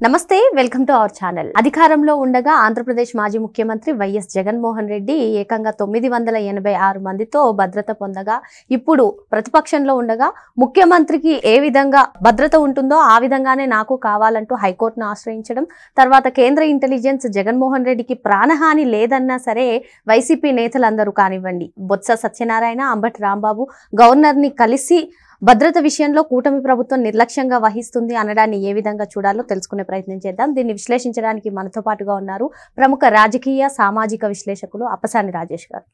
నమస్తే welcome to our channel. అధికారంలో ఉండగా ఆంధ్రప్రదేశ్ మాజీ ముఖ్యమంత్రి వైఎస్ జగన్మోహన్ రెడ్డి ఏకంగా 986 మందితో భద్రత పొందగా ఇప్పుడు ప్రతిపక్షంలో ఉండగా ముఖ్యమంత్రికి ఏ విధంగా భద్రత ఉంటుందో ఆ విధంగానే నాకు కావాలంటూ హైకోర్టును ఆశ్రయించడం, తర్వాత కేంద్ర ఇంటెలిజెన్స్ జగన్మోహన్ రెడ్డికి ప్రాణహాని లేదన్నా సరే వైసీపీ నేతలందరూ కానివ్వండి, బొత్స సత్యనారాయణ, అంబటి రాంబాబు గవర్నర్ని కలిసి భద్రత విషయంలో కూటమి ప్రభుత్వం నిర్లక్ష్యంగా వహిస్తుంది అనడాన్ని ఏ విధంగా చూడాలో తెలుసుకునే ప్రయత్నం చేద్దాం. దీన్ని విశ్లేషించడానికి మనతో పాటుగా ఉన్నారు ప్రముఖ రాజకీయ సామాజిక విశ్లేషకులు అప్పసాని రాజేష్ గారు.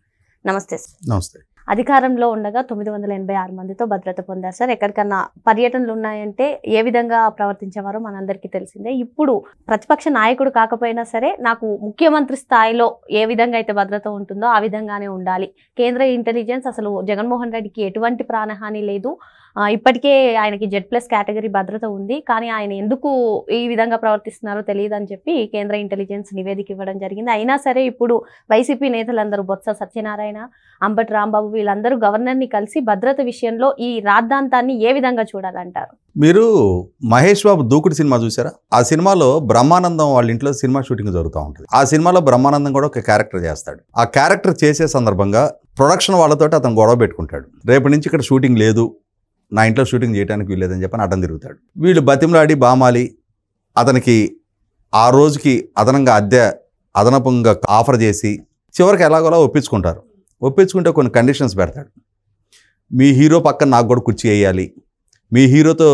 నమస్తే. నమస్తే. అధికారంలో ఉండగా 986 మందితో భద్రత పొందారు సార్. ఎక్కడికన్నా పర్యటనలు ఉన్నాయంటే ఏ విధంగా ప్రవర్తించేవారో మనందరికీ తెలిసిందే. ఇప్పుడు ప్రతిపక్ష నాయకుడు కాకపోయినా సరే నాకు ముఖ్యమంత్రి స్థాయిలో ఏ విధంగా అయితే భద్రత ఉంటుందో ఆ విధంగానే ఉండాలి. కేంద్ర ఇంటెలిజెన్స్ అసలు జగన్మోహన్ రెడ్డికి ఎటువంటి ప్రాణహాని లేదు, ఇప్పటికే ఆయనకి Z+ కేటగిరీ భద్రత ఉంది, కానీ ఆయన ఎందుకు ఈ విధంగా ప్రవర్తిస్తున్నారో తెలియదు అని చెప్పి కేంద్ర ఇంటెలిజెన్స్ నివేదిక ఇవ్వడం జరిగింది. అయినా సరే ఇప్పుడు వైసీపీ నేతలందరూ బొత్స సత్యనారాయణ, అంబటి రాంబాబు వీళ్ళందరూ గవర్నర్ని కలిసి భద్రత విషయంలో ఈ రాద్ధాంతాన్ని ఏ విధంగా చూడాలంటారు? మీరు మహేష్ బాబు దూకుడు సినిమా చూసారా? ఆ సినిమాలో బ్రహ్మానందం వాళ్ళ ఇంట్లో సినిమా షూటింగ్ జరుగుతూ ఉంటుంది. ఆ సినిమాలో బ్రహ్మానందం కూడా ఒక క్యారెక్టర్ చేస్తాడు. ఆ క్యారెక్టర్ చేసే సందర్భంగా ప్రొడక్షన్ వాళ్ళతోటి అతను గొడవ పెట్టుకుంటాడు. రేపటి నుంచి ఇక్కడ షూటింగ్ లేదు, నా ఇంట్లో షూటింగ్ చేయడానికి వీల్లేదని చెప్పని అడ్డం తిరుగుతాడు. వీళ్ళు బతిమలాడి బామాలి అతనికి ఆ రోజుకి అదనంగా అదనపంగా ఆఫర్ చేసి చివరికి ఎలాగోలా ఒప్పించుకుంటారు. ఒప్పించుకుంటే కొన్ని కండిషన్స్ పెడతాడు. మీ హీరో పక్కన నాకు కూడా కుర్చీ వేయాలి, మీ హీరోతో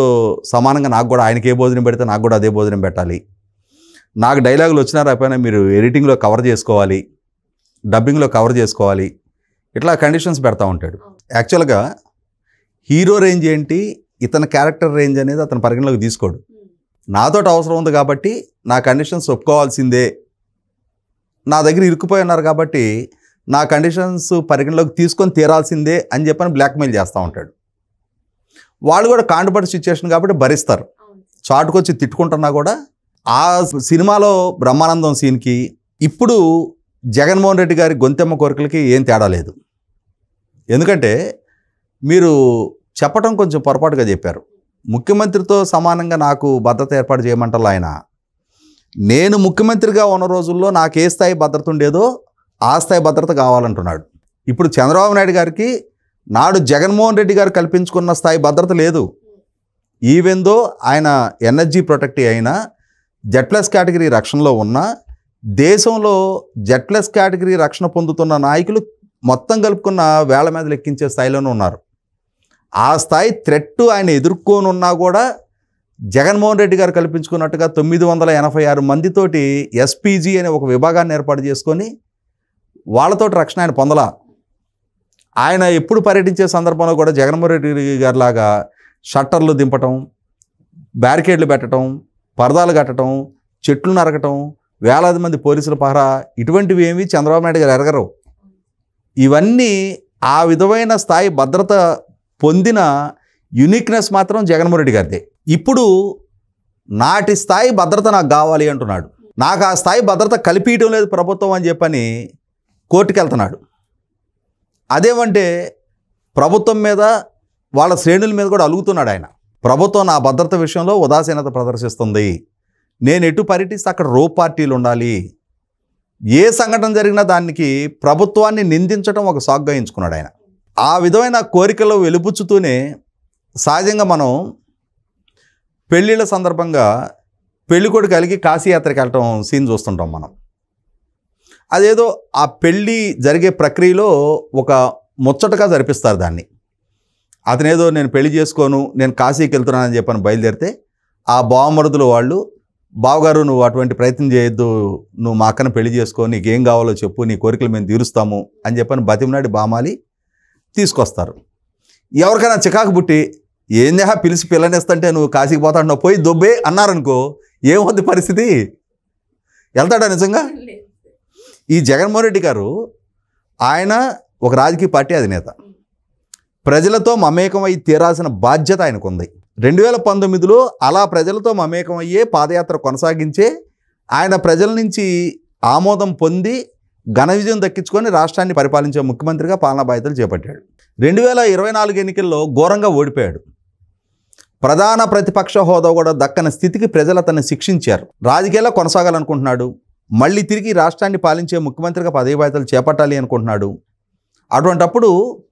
సమానంగా నాకు కూడా ఆయనకి ఏ భోజనం పెడితే నాకు కూడా అదే భోజనం పెట్టాలి, నాకు డైలాగులు వచ్చినా రాకపోయినా మీరు ఎడిటింగ్లో కవర్ చేసుకోవాలి, డబ్బింగ్లో కవర్ చేసుకోవాలి, ఇట్లా కండిషన్స్ పెడతా ఉంటాడు. యాక్చువల్గా హీరో రేంజ్ ఏంటి, ఇతని క్యారెక్టర్ రేంజ్ అనేది అతను పరిగణలోకి తీసుకోడు. నాతోటి అవసరం ఉంది కాబట్టి నా కండిషన్స్ ఒప్పుకోవాల్సిందే, నా దగ్గర ఇరుక్కుపోయి ఉన్నారు కాబట్టి నా కండిషన్స్ పరిగణలోకి తీసుకొని తీరాల్సిందే అని చెప్పని బ్లాక్మెయిల్ చేస్తూ ఉంటాడు. వాళ్ళు కూడా కాంటపడి సిచ్యువేషన్ కాబట్టి భరిస్తారు. చాటుకొచ్చి తిట్టుకుంటున్నా కూడా ఆ సినిమాలో బ్రహ్మానందం సీన్కి ఇప్పుడు జగన్మోహన్ రెడ్డి గారి గొంతెమ్మ కోరికలకి ఏం తేడా లేదు. ఎందుకంటే మీరు చెప్పటం కొంచెం పొరపాటుగా చెప్పారు. ముఖ్యమంత్రితో సమానంగా నాకు భద్రత ఏర్పాటు చేయమంటారు ఆయన. నేను ముఖ్యమంత్రిగా ఉన్న రోజుల్లో నాకు ఏ స్థాయి భద్రత ఉండేదో ఆ స్థాయి భద్రత కావాలంటున్నాడు. ఇప్పుడు చంద్రబాబు నాయుడు గారికి నాడు జగన్మోహన్ రెడ్డి గారు కల్పించుకున్న స్థాయి భద్రత లేదు. ఈవెందో ఆయన ఎనర్జీ ప్రొటెక్ట్ అయినా Z+ కేటగిరీ రక్షణలో ఉన్న దేశంలో Z+ కేటగిరీ రక్షణ పొందుతున్న నాయకులు మొత్తం కలుపుకున్న వేల మీద లెక్కించే స్థాయిలోనే ఉన్నారు. ఆ స్థాయి థ్రెట్ ఆయన ఎదుర్కొనున్నా కూడా జగన్మోహన్ రెడ్డి గారు కల్పించుకున్నట్టుగా 986 మందితోటి SPG అనే ఒక విభాగాన్ని ఏర్పాటు చేసుకొని వాళ్ళతోటి రక్షణ ఆయన పొందలా. ఆయన ఎప్పుడు పర్యటించే సందర్భంలో కూడా జగన్మోహన్ రెడ్డి గారిలాగా షట్టర్లు దింపటం, బ్యారికేడ్లు పెట్టడం, పరదాలు కట్టడం, చెట్లు నరకటం, వేలాది మంది పోలీసుల పహరా, ఇటువంటివి ఏమి చంద్రబాబు నాయుడు గారు ఎరగరు. ఇవన్నీ ఆ విధమైన స్థాయి భద్రత పొందిన యూనిక్నెస్ మాత్రం జగన్మోహన్ రెడ్డి గారిదే. ఇప్పుడు నాటి స్థాయి భద్రత నాకు కావాలి అంటున్నాడు. నాకు ఆ స్థాయి భద్రత కల్పించడం లేదు ప్రభుత్వం అని చెప్పని కోర్టుకు వెళ్తున్నాడు. అదేమంటే ప్రభుత్వం మీద వాళ్ళ శ్రేణుల మీద కూడా అలుగుతున్నాడు ఆయన. ప్రభుత్వం నా భద్రత విషయంలో ఉదాసీనత ప్రదర్శిస్తుంది, నేను ఎటు పర్యటిస్తే అక్కడ పార్టీలు ఉండాలి, ఏ సంఘటన జరిగినా దానికి ప్రభుత్వాన్ని నిందించడం ఒక సాగ్గా ఎంచుకున్నాడు ఆయన. ఆ విధమైన కోరికలు వెలుపుచ్చుతూనే సహజంగా మనం పెళ్ళిళ్ళ సందర్భంగా పెళ్ళికొడుకు కలిగి కాశీయాత్రకి వెళ్ళటం సీన్ చూస్తుంటాం మనం. అదేదో ఆ పెళ్ళి జరిగే ప్రక్రియలో ఒక ముచ్చటగా జరిపిస్తారు దాన్ని. అతనేదో నేను పెళ్లి చేసుకోను, నేను కాశీకి వెళ్తున్నానని చెప్పని బయలుదేరితే ఆ బావమరుదులు వాళ్ళు, బావగారు నువ్వు అటువంటి ప్రయత్నం చేయొద్దు, నువ్వు మా అక్కన పెళ్లి చేసుకో, నీకేం కావాలో చెప్పు, నీ కోరికలు మేము తీరుస్తాము అని చెప్పని బతిమనాడి బామాలి తీసుకొస్తారు. ఎవరికైనా చికాకు పుట్టి ఏందే పిలిచి పిల్లనిస్తుంటే నువ్వు కాశీకి పోతాడు పోయి దొబ్బే అన్నారనుకో, ఏముంది పరిస్థితి? వెళ్తాడా నిజంగా? ఈ జగన్మోహన్ రెడ్డి గారు ఆయన ఒక రాజకీయ పార్టీ అధినేత, ప్రజలతో మమేకమై తీరాల్సిన బాధ్యత ఆయనకు ఉంది. 2019లో అలా ప్రజలతో మమేకమయ్యే పాదయాత్ర కొనసాగించే ఆయన ప్రజల నుంచి ఆమోదం పొంది ఘన విజయం దక్కించుకొని రాష్ట్రాన్ని పరిపాలించే ముఖ్యమంత్రిగా పాలనా బాధ్యతలు చేపట్టాడు. 2024 ఎన్నికల్లో ఘోరంగా ఓడిపోయాడు. ప్రధాన ప్రతిపక్ష హోదా కూడా దక్కని స్థితికి ప్రజలు అతన్ని శిక్షించారు. రాజకీయాల్లో కొనసాగాలనుకుంటున్నాడు. మళ్ళీ తిరిగి రాష్ట్రాన్ని పాలించే ముఖ్యమంత్రిగా పదవి బాధ్యతలు చేపట్టాలి అనుకుంటున్నాడు. అటువంటప్పుడు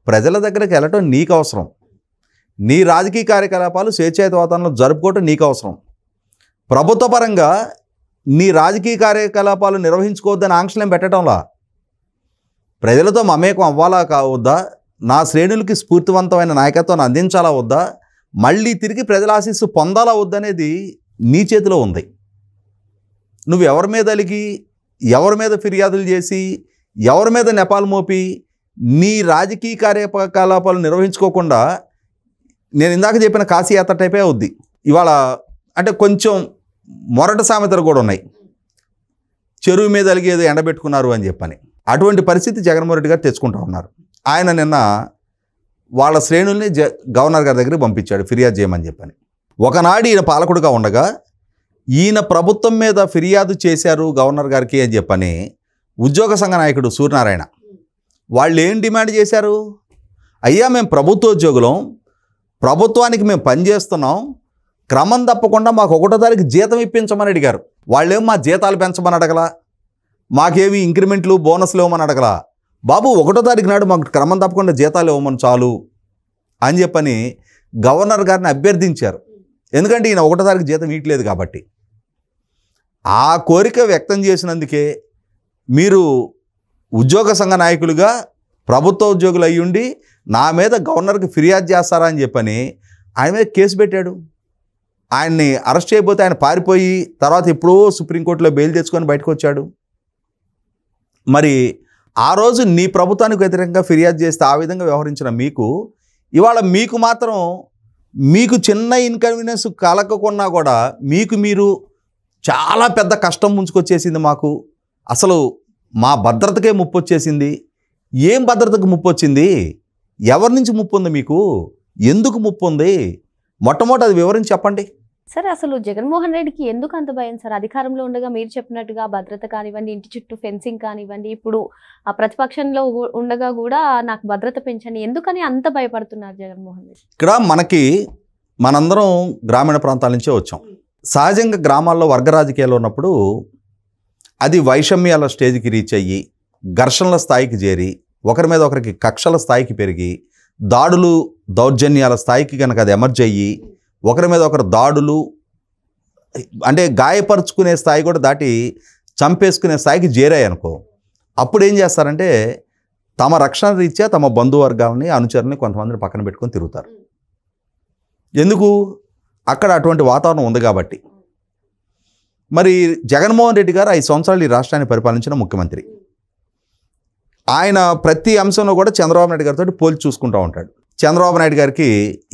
ప్రజల దగ్గరికి వెళ్ళటం నీకు అవసరం. నీ రాజకీయ కార్యకలాపాలు స్వేచ్ఛాయుత వాతావరణంలో జరుపుకోవటం నీకు అవసరం. ప్రభుత్వ పరంగా నీ రాజకీయ కార్యకలాపాలు నిర్వహించుకోవద్దని ఆంక్షలేం పెట్టడంలా. ప్రజలతో మమేకం అవ్వాలా కావద్దా, నా శ్రేణులకి స్ఫూర్తివంతమైన నాయకత్వాన్ని అందించాలా వద్దా, మళ్ళీ తిరిగి ప్రజల ఆశీస్సు పొందాలా వద్దనేది నీ చేతిలో ఉంది. నువ్వు ఎవరి మీద అలిగి, ఎవరి మీద ఫిర్యాదులు చేసి, ఎవరి మీద నెపాలు మోపి నీ రాజకీయ కార్యకలాపాలు నిర్వహించుకోకుండా నేను ఇందాక చెప్పిన కాశీయాత్ర టైపే అవుద్ది. ఇవాళ అంటే కొంచెం మొరట సామెతలు కూడా ఉన్నాయి. చెరువు మీద అలిగేది ఎండబెట్టుకున్నారు అని చెప్పని. అటువంటి పరిస్థితి జగన్మోహన్ రెడ్డి గారు తెచ్చుకుంటూ ఉన్నారు. ఆయన నిన్న వాళ్ళ శ్రేణుల్ని గవర్నర్ గారి దగ్గరికి పంపించాడు ఫిర్యాదు చేయమని చెప్పని. ఒకనాడు ఈయన పాలకుడుగా ఉండగా ఈయన ప్రభుత్వం మీద ఫిర్యాదు చేశారు గవర్నర్ గారికి అని చెప్పని ఉద్యోగ సంఘ నాయకుడు సూర్యనారాయణ వాళ్ళు ఏం డిమాండ్ చేశారు? అయ్యా, మేము ప్రభుత్వ ఉద్యోగులం, ప్రభుత్వానికి మేము పనిచేస్తున్నాం, క్రమం తప్పకుండా మాకు 1వ తారీఖు జీతం ఇప్పించమని అడిగారు. వాళ్ళేం మా జీతాలు పెంచమని అడగలా, మాకేమి ఇంక్రిమెంట్లు బోనస్లు ఇవ్వమని అడగలా. బాబు 1వ తారీఖు నాడు మాకు క్రమం తప్పకుండా జీతాలు ఇవ్వమని చాలు అని చెప్పని గవర్నర్ గారిని అభ్యర్థించారు. ఎందుకంటే ఈయన 1వ తారీఖు జీతం ఇవ్వట్లేదు కాబట్టి. ఆ కోరిక వ్యక్తం చేసినందుకే మీరు ఉద్యోగ సంఘ నాయకులుగా ప్రభుత్వ ఉద్యోగులు అయ్యుండి నా మీద గవర్నర్కి ఫిర్యాదు చేస్తారా అని చెప్పని ఆయన మీద కేసు పెట్టాడు. ఆయన్ని అరెస్ట్ చేయబోతే ఆయన పారిపోయి తర్వాత ఎప్పుడో సుప్రీంకోర్టులో బెయిల్ తెచ్చుకొని బయటకు వచ్చాడు. మరి ఆ రోజు నీ ప్రభుత్వానికి వ్యతిరేకంగా ఫిర్యాదు చేస్తే ఆ విధంగా వ్యవహరించిన మీకు ఇవాళ మీకు మాత్రం మీకు చిన్న ఇన్కన్వీనియన్స్ కలగకున్నా కూడా మీరు చాలా పెద్ద కష్టం ముంచుకొచ్చేసింది. మాకు అసలు మా భద్రతకే ముప్పు వచ్చేసింది. ఏం భద్రతకు ముప్పు వచ్చింది? ఎవరి నుంచి ముప్పు ఉంది? మీకు ఎందుకు ముప్పు ఉంది? మొట్టమొదటి అది వివరించి చెప్పండి. సార్, అసలు జగన్మోహన్ రెడ్డికి ఎందుకు అంత భయం సార్? అధికారంలో ఉండగా మీరు చెప్పినట్టుగా భద్రత కానివ్వండి, ఇంటి చుట్టూ ఫెన్సింగ్ కానివ్వండి, ఇప్పుడు ఆ ప్రతిపక్షంలో ఉండగా కూడా నాకు భద్రత పెంచండి, ఎందుకని అంత భయపడుతున్నారు జగన్మోహన్ రెడ్డి? ఇక్కడ మనందరం గ్రామీణ ప్రాంతాల నుంచే వచ్చాం. సహజంగా గ్రామాల్లో వర్గ రాజకీయాలు ఉన్నప్పుడు అది వైషమ్యాల స్టేజ్కి రీచ్ అయ్యి ఘర్షణల స్థాయికి చేరి ఒకరి మీద ఒకరికి కక్షల స్థాయికి పెరిగి దాడులు దౌర్జన్యాల స్థాయికి కనుక అది ఎమర్జ్ అయ్యి ఒకరి మీద ఒకరు దాడులు అంటే గాయపరుచుకునే స్థాయి కూడా దాటి చంపేసుకునే స్థాయికి చేరాయి అనుకో, అప్పుడు ఏం చేస్తారంటే తమ రక్షణ రీత్యా తమ బంధువర్గాలని అనుచరులని కొంతమందిని పక్కన పెట్టుకొని తిరుగుతారు. ఎందుకు? అక్కడ అటువంటి వాతావరణం ఉంది కాబట్టి. మరి జగన్మోహన్ రెడ్డి గారు 5 సంవత్సరాలు ఈ రాష్ట్రాన్ని పరిపాలించిన ముఖ్యమంత్రి. ఆయన ప్రతి అంశంలో కూడా చంద్రబాబు నాయుడు గారితో పోల్చి చూసుకుంటూ ఉంటాడు. చంద్రబాబు నాయుడు గారికి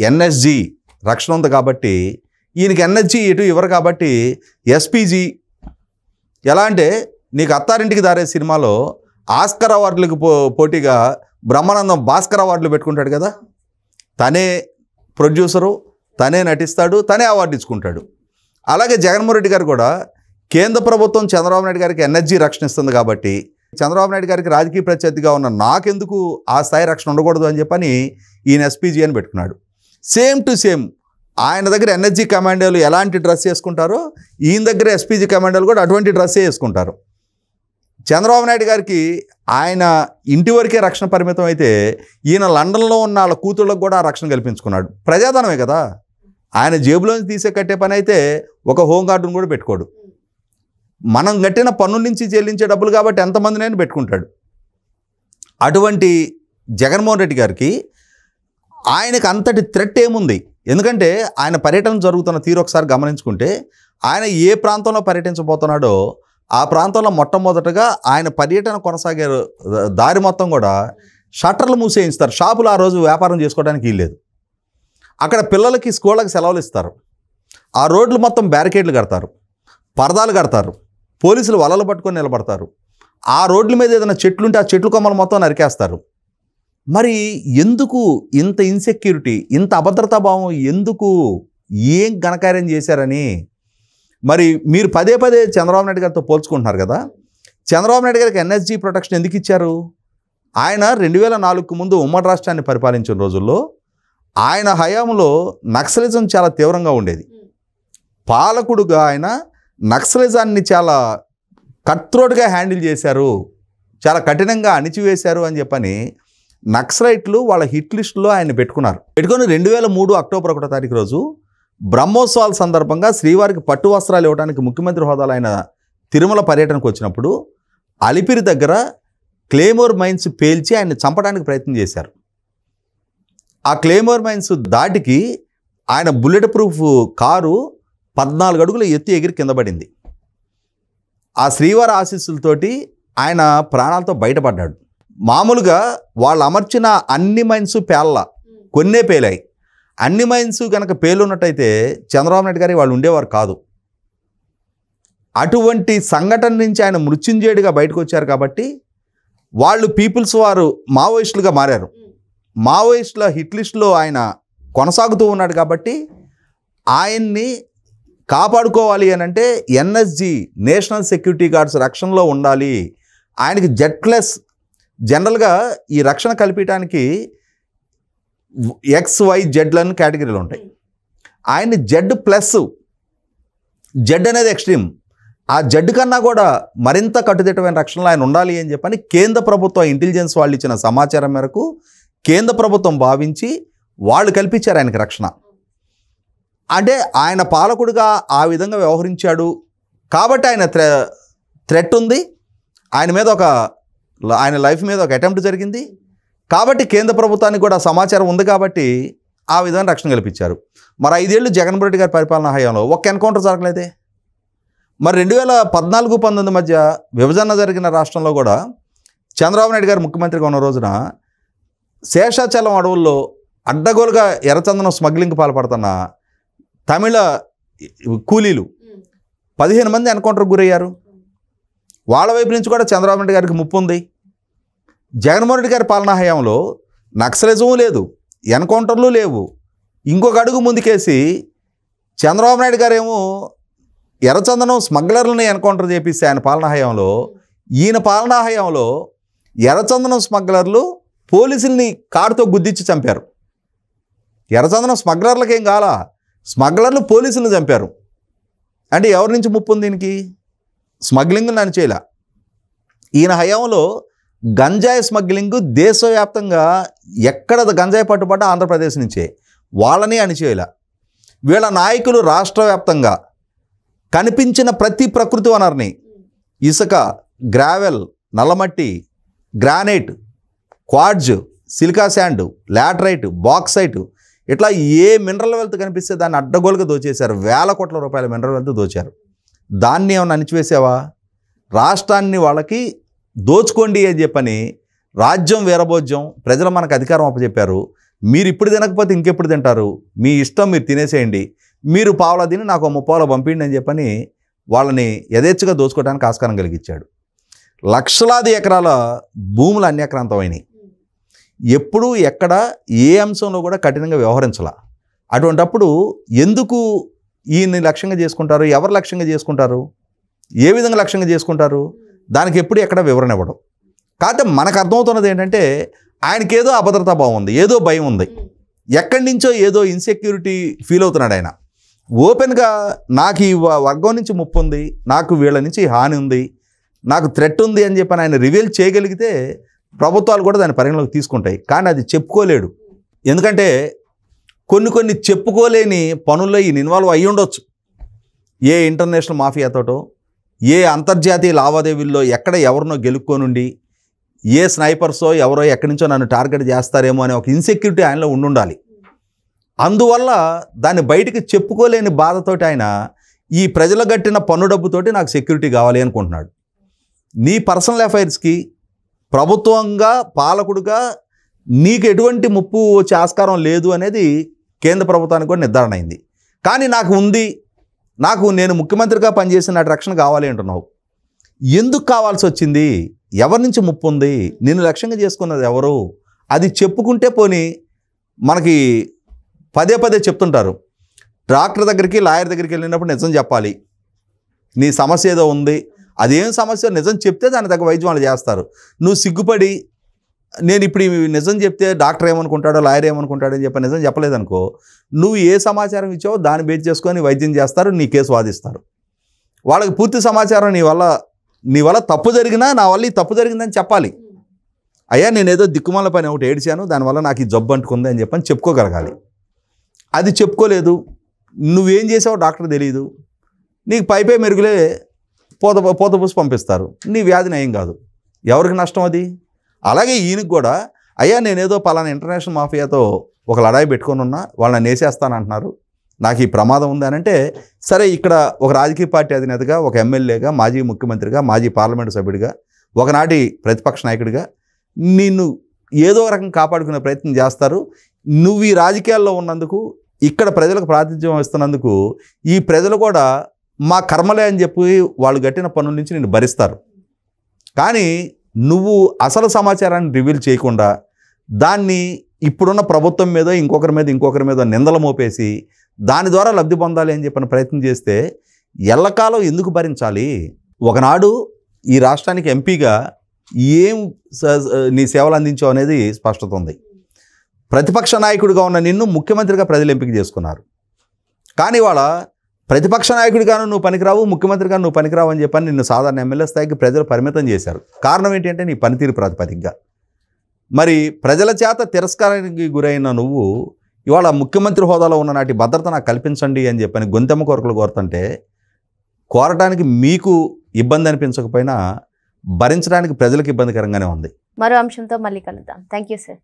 ఎన్ఎస్జి రక్షణ ఉంది కాబట్టి ఈయనకి ఎన్ఎస్జి ఇటు ఇవ్వరు కాబట్టి ఎస్పీజీ ఎలా అంటే నీకు అత్తారింటికి దారే సినిమాలో ఆస్కర్ అవార్డులకు పోటీగా బ్రహ్మానందం భాస్కర్ అవార్డులు పెట్టుకుంటాడు కదా, తనే ప్రొడ్యూసరు, తనే నటిస్తాడు, తనే అవార్డు ఇచ్చుకుంటాడు. అలాగే జగన్మోహన్ రెడ్డి గారు కూడా కేంద్ర ప్రభుత్వం చంద్రబాబు నాయుడు గారికి ఎన్ఎస్జి రక్షణ ఇస్తుంది కాబట్టి చంద్రబాబు నాయుడు గారికి రాజకీయ ప్రత్యర్థిగా ఉన్న నాకెందుకు ఆ స్థాయి రక్షణ ఉండకూడదు అని చెప్పని ఈయన ఎస్పీజీ అని పెట్టుకున్నాడు. సేమ్ టు సేమ్ ఆయన దగ్గర ఎన్ఎస్జి కమాండోలు ఎలాంటి డ్రెస్ వేసుకుంటారో ఈయన దగ్గర ఎస్పీజీ కమాండోలు కూడా అటువంటి డ్రెస్సే వేసుకుంటారు. చంద్రబాబు నాయుడు గారికి ఆయన ఇంటి వరకే రక్షణ పరిమితం అయితే ఈయన లండన్లో ఉన్న వాళ్ళ కూతుళ్ళకు కూడా ఆ రక్షణ కల్పించుకున్నాడు. ప్రజాధనమే కదా, ఆయన జేబులోంచి తీసే కట్టే పని అయితే ఒక హోంగార్డును కూడా పెట్టుకోడు. మనం కట్టిన పన్ను నుంచి చెల్లించే డబ్బులు కాబట్టి ఎంతమందినైనా పెట్టుకుంటాడు. అటువంటి జగన్మోహన్ రెడ్డి గారికి ఆయనకు అంతటి థ్రెట్ ఏముంది? ఎందుకంటే ఆయన పర్యటన జరుగుతున్న తీరు ఒకసారి గమనించుకుంటే ఆయన ఏ ప్రాంతంలో పర్యటించబోతున్నాడో ఆ ప్రాంతంలో మొట్టమొదటగా ఆయన పర్యటన కొనసాగే దారి మొత్తం కూడా షట్టర్లు మూసేయిస్తారు. షాపులు ఆ రోజు వ్యాపారం చేసుకోవడానికి వీల్లేదు. అక్కడ పిల్లలకి స్కూళ్ళకి సెలవులు ఇస్తారు. ఆ రోడ్లు మొత్తం బ్యారికేడ్లు కడతారు, పరదాలు కడతారు, పోలీసులు వలలు పట్టుకొని నిలబడతారు. ఆ రోడ్ల మీద ఏదైనా చెట్లుంటే ఆ చెట్లు కొమ్మలు మొత్తం నరికేస్తారు. మరి ఎందుకు ఇంత ఇన్సెక్యూరిటీ, ఇంత అభద్రతా భావం ఎందుకు? ఏం ఘనకార్యం చేశారని మరి మీరు పదే పదే చంద్రబాబు నాయుడు గారితో పోల్చుకుంటున్నారు కదా. చంద్రబాబు నాయుడు గారికి ఎన్ఎస్జీ ప్రొటెక్షన్ ఎందుకు ఇచ్చారు? ఆయన 2004కు ముందు ఉమ్మడి రాష్ట్రాన్ని పరిపాలించిన రోజుల్లో ఆయన హయాంలో నక్సలిజం చాలా తీవ్రంగా ఉండేది. పాలకుడుగా ఆయన నక్సలిజాన్ని చాలా కట్త్రోట్గా హ్యాండిల్ చేశారు, చాలా కఠినంగా అణిచివేశారు అని చెప్పని నక్సలైట్లు వాళ్ళ హిట్ లిస్టులో ఆయన పెట్టుకొని 2003 అక్టోబర్ 1వ తారీఖు రోజు బ్రహ్మోత్సవాల సందర్భంగా శ్రీవారికి పట్టు వస్త్రాలు ఇవ్వడానికి ముఖ్యమంత్రి హోదాలో ఆయన తిరుమల పర్యటనకు వచ్చినప్పుడు అలిపిరి దగ్గర క్లేమోర్ మైన్స్ పేల్చి ఆయన చంపడానికి ప్రయత్నం చేశారు. ఆ క్లేమోర్ మైన్స్ దాటికి ఆయన బుల్లెట్ ప్రూఫ్ కారు 14 అడుగుల ఎత్తు ఎగిరి కింద పడింది. ఆ శ్రీవారి ఆశీస్సులతోటి ఆయన ప్రాణాలతో బయటపడ్డాడు. మామూలుగా వాళ్ళు అమర్చిన అన్ని మైన్స్ కొన్నే పేలాయి. అన్ని మైన్స్ కనుక పేలున్నట్టయితే చంద్రబాబు నాయుడు గారి వాళ్ళు ఉండేవారు కాదు. అటువంటి సంఘటన నుంచి ఆయన మృత్యుంజయుడిగా బయటకు వచ్చారు కాబట్టి వాళ్ళు పీపుల్స్ వారు మావోయిస్టులుగా మారారు. మావోయిస్టుల హిట్ లిస్టులో ఆయన కొనసాగుతూ ఉన్నాడు కాబట్టి ఆయన్ని కాపాడుకోవాలి అని అంటే ఎన్ఎస్జి నేషనల్ సెక్యూరిటీ గార్డ్స్ రక్షణలో ఉండాలి. ఆయనకి Z+ జనరల్గా ఈ రక్షణ కల్పించడానికి XYZ కేటగిరీలు ఉంటాయి. ఆయన్ని Z+, జెడ్ అనేది ఎక్స్ట్రీమ్, ఆ జెడ్ కన్నా కూడా మరింత కట్టుదిట్టమైన రక్షణలో ఆయన ఉండాలి అని చెప్పని కేంద్ర ప్రభుత్వం ఇంటెలిజెన్స్ వాళ్ళు ఇచ్చిన సమాచారం మేరకు కేంద్ర ప్రభుత్వం భావించి వాళ్ళు కల్పించారు ఆయనకి రక్షణ. అంటే ఆయన పాలకుడిగా ఆ విధంగా వ్యవహరించాడు కాబట్టి ఆయన థ్రెట్ ఉంది, ఆయన లైఫ్ మీద ఒక అటెంప్ట్ జరిగింది కాబట్టి కేంద్ర ప్రభుత్వానికి కూడా సమాచారం ఉంది కాబట్టి ఆ విధంగా రక్షణ కల్పించారు. మరి 5 ఏళ్ళు జగన్మోహన్ రెడ్డి గారి పరిపాలనా హయాంలో ఒక్క ఎన్కౌంటర్ జరగలేదే. మరి 2014-19 మధ్య విభజన జరిగిన రాష్ట్రంలో కూడా చంద్రబాబు నాయుడు గారు ముఖ్యమంత్రిగా ఉన్న రోజున శేషాచలం అడవుల్లో అడ్డగోలుగా ఎర్రచందనం స్మగ్లింగ్కి పాల్పడుతున్న తమిళ కూలీలు 15 మంది ఎన్కౌంటర్కి గురయ్యారు. వాళ్ళ వైపు నుంచి కూడా చంద్రబాబు నాయుడు గారికి ముప్పు ఉంది. జగన్మోహన్ రెడ్డి గారి పాలనా హయాంలో నక్సలిజము లేదు, ఎన్కౌంటర్లు లేవు. ఇంకొక అడుగు ముందుకేసి చంద్రబాబు నాయుడు గారు ఏమో ఎర్రచందనం స్మగ్లర్లని ఎన్కౌంటర్ చేపిస్తే ఆయన పాలనా హయాంలో, ఈయన పాలనా హయాంలో ఎర్రచందనం స్మగ్లర్లు పోలీసుల్ని కారుతో గుద్దించి చంపారు. ఎర్రచందనం స్మగ్లర్లకేం కాలా, స్మగ్లర్లు పోలీసులను చంపారు. అంటే ఎవరి నుంచి ముప్పు ఉంది దీనికి? స్మగ్లింగ్ అని చేయలే. ఈయన హయాంలో గంజాయి స్మగ్లింగ్ దేశవ్యాప్తంగా ఎక్కడ గంజాయి పట్టుబడ్డా ఆంధ్రప్రదేశ్ నుంచే, వాళ్ళని అణిచేయలే. వీళ్ళ నాయకులు రాష్ట్ర వ్యాప్తంగా కనిపించిన ప్రతి ప్రకృతి వనరుని ఇసుక, గ్రావెల్, నల్లమట్టి, granite, quartz, silica sand, laterite, bauxite ఇట్లా ఏ మినరల్ వెల్త్ కనిపిస్తే దాన్ని అడ్డగోలుగా దోచేశారు. వేల కోట్ల రూపాయల మినరల్ వెల్త్ దోచారు. దాన్ని ఏమన్నా అణిచివేసావా? రాష్ట్రాన్ని వాళ్ళకి దోచుకోండి అని చెప్పని రాజ్యం వీరభోజ్యం ప్రజలు మనకు అధికారం అప్పచెప్పారు. మీరు ఇప్పుడు తినకపోతే ఇంకెప్పుడు తింటారు, మీ ఇష్టం, మీరు తినేసేయండి, మీరు పావులా తిని నాకు 30 పంపిండి అని చెప్పని వాళ్ళని యథేచ్ఛగా దోచుకోవడానికి ఆస్కారం కలిగించాడు. లక్షలాది ఎకరాల భూములు అన్యాక్రాంతమైనవి. ఎప్పుడు ఎక్కడ ఏ అంశంలో కూడా కఠినంగా వ్యవహరించాల. అటువంటప్పుడు ఎందుకు ఈయన్ని లక్ష్యంగా చేసుకుంటారు? ఎవరు లక్ష్యంగా చేసుకుంటారు? ఏ విధంగా లక్ష్యంగా చేసుకుంటారు? దానికి ఎప్పుడు ఎక్కడ వివరణ ఇవ్వడం. కాకపోతే మనకు అర్థమవుతున్నది ఏంటంటే ఆయనకేదో అభద్రతా భావం ఉంది, ఏదో భయం ఉంది, ఎక్కడి నుంచో ఏదో ఇన్సెక్యూరిటీ ఫీల్ అవుతున్నాడు ఆయన. ఓపెన్గా నాకు ఈ వర్గం నుంచి ముప్పు ఉంది, నాకు వీళ్ళ నుంచి హాని ఉంది, నాకు థ్రెట్ ఉంది అని చెప్పి ఆయన రివీల్ చేయగలిగితే ప్రభుత్వాలు కూడా దాన్ని పరిగణలోకి తీసుకుంటాయి. కానీ అది చెప్పుకోలేడు. ఎందుకంటే కొన్ని చెప్పుకోలేని పనుల్లో ఈయన ఇన్వాల్వ్ అయ్యి ఉండొచ్చు. ఏ ఇంటర్నేషనల్ మాఫియాతోటో, ఏ అంతర్జాతీయ లావాదేవీల్లో ఎక్కడ ఎవరినో గెలుక్కోనుండి, ఏ స్నైపర్సో ఎవరో ఎక్కడి నుంచో నన్ను టార్గెట్ చేస్తారేమో అనే ఒక ఇన్సెక్యూరిటీ ఆయనలో ఉండాలి. అందువల్ల దాన్ని బయటికి చెప్పుకోలేని బాధతోటి ఆయన ఈ ప్రజలు కట్టిన పన్ను డబ్బుతోటి నాకు సెక్యూరిటీ కావాలి అనుకుంటున్నాడు. నీ పర్సనల్ అఫైర్స్కి ప్రభుత్వంగా పాలకుడుగా నీకు ఎటువంటి ముప్పు వచ్చే ఆస్కారం లేదు అనేది కేంద్ర ప్రభుత్వానికి కూడా నిర్ధారణ అయింది. కానీ నాకు ఉంది, నేను ముఖ్యమంత్రిగా పనిచేసిన రక్షణ కావాలి అంటున్నావు. ఎందుకు కావాల్సి వచ్చింది? ఎవరి నుంచి ముప్పు ఉంది? నిన్ను లక్ష్యంగా చేసుకున్నది ఎవరు? అది చెప్పుకుంటే పోనీ మనకి పదే చెప్తుంటారు. డాక్టర్ దగ్గరికి, లాయర్ దగ్గరికి వెళ్ళినప్పుడు నిజం చెప్పాలి. నీ సమస్య ఏదో ఉంది, అదేం సమస్య నిజం చెప్తే దాని తగ్గ వైద్యం వాళ్ళు చేస్తారు. నువ్వు సిగ్గుపడి నేను ఇప్పుడు నిజం చెప్తే డాక్టర్ ఏమనుకుంటాడో లాయర్ ఏమనుకుంటాడో అని చెప్పి నిజం చెప్పలేదనుకో, నువ్వు ఏ సమాచారం ఇచ్చావో దాన్ని బేస్ చేసుకొని వైద్యం చేస్తారు, నీ కేసు వాదిస్తారు. వాళ్ళకి పూర్తి సమాచారం నీ వల్ల తప్పు జరిగినా నా వల్ల ఈ తప్పు జరిగిందని చెప్పాలి. అయ్యా నేను ఏదో దిక్కుమాల పని ఒకటి ఏడిచాను, దానివల్ల నాకు ఈ జబ్బు అంటుకుంది అని చెప్పని చెప్పుకోగలగాలి. అది చెప్పుకోలేదు, నువ్వేం చేసావో డాక్టర్ తెలియదు, నీకు పైపై మెరుగులే పూత పూసి పంపిస్తారు, నీ వ్యాధి నయం కాదు. ఎవరికి నష్టం అది? అలాగే ఈయనకు కూడా అయ్యా నేనేదో పలానా ఇంటర్నేషనల్ మాఫియాతో ఒక లడాయి పెట్టుకొని ఉన్నా, వాళ్ళని నేసేస్తానంటున్నారు, నాకు ఈ ప్రమాదం ఉంది అని అంటే, సరే ఇక్కడ ఒక రాజకీయ పార్టీ అధినేతగా, ఒక ఎమ్మెల్యేగా, మాజీ ముఖ్యమంత్రిగా, మాజీ పార్లమెంటు సభ్యుడిగా, ఒకనాటి ప్రతిపక్ష నాయకుడిగా నిన్ను ఏదో రకం కాపాడుకునే ప్రయత్నం చేస్తారు. నువ్వు ఈ రాజకీయాల్లో ఉన్నందుకు, ఇక్కడ ప్రజలకు ప్రాతినిధ్యం ఇస్తున్నందుకు ఈ ప్రజలు కూడా మా కర్మలే అని చెప్పి వాళ్ళు గట్టిన పనుల నుంచి నిన్ను భరిస్తారు. కానీ నువ్వు అసలు సమాచారాన్ని రివీల్ చేయకుండా దాన్ని ఇప్పుడున్న ప్రభుత్వం మీద ఇంకొకరి మీద నిందలు మోపేసి దాని ద్వారా లబ్ధి పొందాలి అని చెప్పిన ప్రయత్నం చేస్తే ఎల్లకాలం ఎందుకు భరించాలి? ఒకనాడు ఈ రాష్ట్రానికి ఎంపీగా ఏం నీ సేవలు అందించావు అనేది స్పష్టత ఉంది. ప్రతిపక్ష నాయకుడిగా ఉన్న నిన్ను ముఖ్యమంత్రిగా ప్రజలు ఎంపిక చేసుకున్నారు. కానీ వాళ్ళ ప్రతిపక్ష నాయకుడిగాను నువ్వు పనికిరావు, ముఖ్యమంత్రిగా నువ్వు పనికిరావు అని చెప్పని నిన్ను సాధారణ ఎమ్మెల్యే స్థాయికి ప్రజలు పరిమితం చేశారు. కారణం ఏంటంటే నీ పనితీరు ప్రాతిపదికగా. మరి ప్రజల చేత తిరస్కారానికి గురైన నువ్వు ఇవాళ ముఖ్యమంత్రి హోదాలో ఉన్న నాటి భద్రత నాకు కల్పించండి అని చెప్పని గొంతెమ్మ కోరికలు కోరుతుంటే, కోరటానికి మీకు ఇబ్బంది అనిపించకపోయినా భరించడానికి ప్రజలకు ఇబ్బందికరంగానే ఉంది. మరో అంశంతో మళ్ళీ కలుద్దాం. Thank you sir.